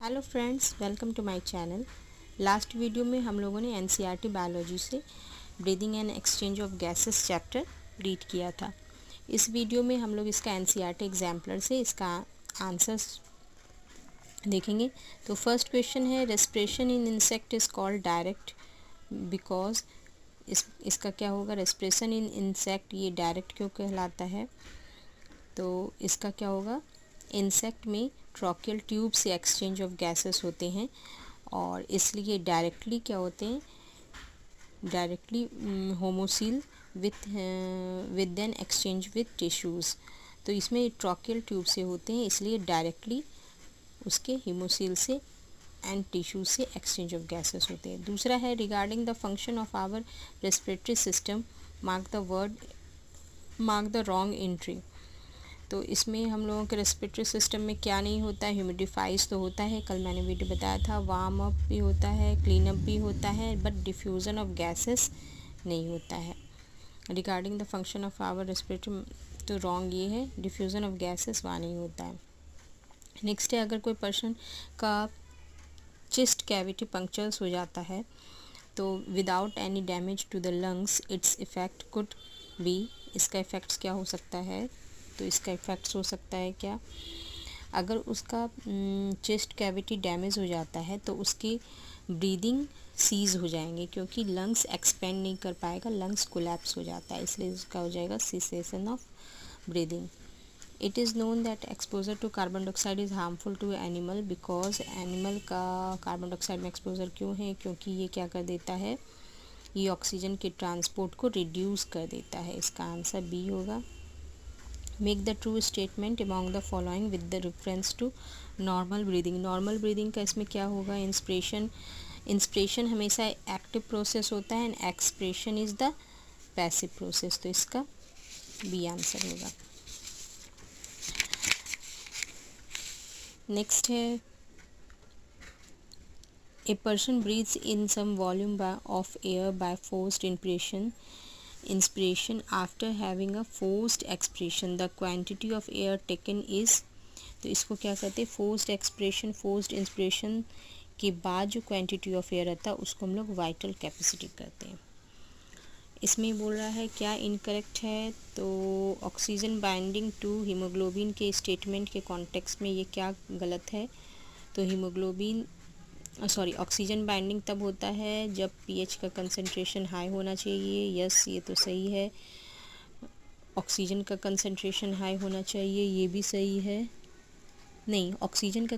Hello friends, welcome to my channel. Last video में हम लोगों ने एनसीईआरटी बायोलॉजी से breathing and exchange of gases chapter read किया था। इस वीडियो में हम लोग इसका एनसीईआरटी एग्जाम्पलर से इसका आंसर्स देखेंगे। तो फर्स्ट क्वेश्चन है, respiration in insect is called direct because इसका क्या होगा? रेस्पिरेशन इन इंसेक्ट ये डायरेक्ट क्यों कहलाता है? तो इसका क्या होगा? इंसेक्ट में ट्रॉकियल ट्यूब से एक्सचेंज ऑफ गैसेस होते हैं और इसलिए डायरेक्टली क्या होते हैं? डायरेक्टली होमोसील with then exchange with tissues. तो इसमें ट्रॉकियल ट्यूब से होते हैं, इसलिए डायरेक्टली उसके हीमोसील से एंड टिश्यू से एक्सचेंज ऑफ गैसेस होते हैं। दूसरा है, regarding the function of our respiratory system mark the wrong entry. तो इसमें हम लोगों के रेस्पिरेटरी सिस्टम में क्या नहीं होता है? ह्यूमिडिफाइज तो होता है, कल मैंने वीडियो बताया था, वार्म अप भी होता है, क्लीन अप भी होता है, बट डिफ्यूज़न ऑफ गैसेस नहीं होता है। Regarding the function of our respiratory तो रॉन्ग ये है, डिफ्यूज़न ऑफ गैसेस वहाँ नहीं होता है। नेक्स्ट है, अगर कोई पर्सन का चेस्ट कैविटी पंक्चर्स हो जाता है तो without any damage to the lungs its effect could be. इसका इफ़ेक्ट्स क्या हो सकता है? तो इसका इफ़ेक्ट्स हो सकता है क्या? अगर उसका चेस्ट कैविटी डैमेज हो जाता है तो उसकी ब्रीदिंग सीज हो जाएंगे, क्योंकि लंग्स एक्सपेंड नहीं कर पाएगा, लंग्स कोलैप्स हो जाता है, इसलिए उसका हो जाएगा cessation of breathing. It is known that exposure to carbon dioxide is harmful to animal because animal का कार्बन डाइऑक्साइड में एक्सपोजर क्यों है? क्योंकि ये क्या कर देता है? ये ऑक्सीजन के ट्रांसपोर्ट को रिड्यूस कर देता है। इसका आंसर बी होगा। Make the true statement among the following with the reference to normal breathing. Normal breathing का इसमें क्या होगा? इंस्पिरेशन हमेशा एक्टिव प्रोसेस होता है and expression is the passive process. तो इसका बी आंसर होगा। नेक्स्ट है, a person breathes in some volume of air by forced inspiration after having a forced expiration. The quantity of air taken is, तो इसको क्या कहते हैं? Forced expression, forced inspiration के बाद जो क्वांटिटी ऑफ एयर रहता है उसको हम लोग वाइटल कैपेसिटी कहते हैं। इसमें बोल रहा है क्या इनकरेक्ट है? तो ऑक्सीजन बाइंडिंग टू हीमोग्लोबिन के स्टेटमेंट के कॉन्टेक्स्ट में ये क्या गलत है? तो ऑक्सीजन बाइंडिंग तब होता है जब पीएच का कंसंट्रेशन हाई होना चाहिए। यस, ये तो सही है। ऑक्सीजन का कंसंट्रेशन हाई होना चाहिए, ये भी सही है। नहीं, ऑक्सीजन का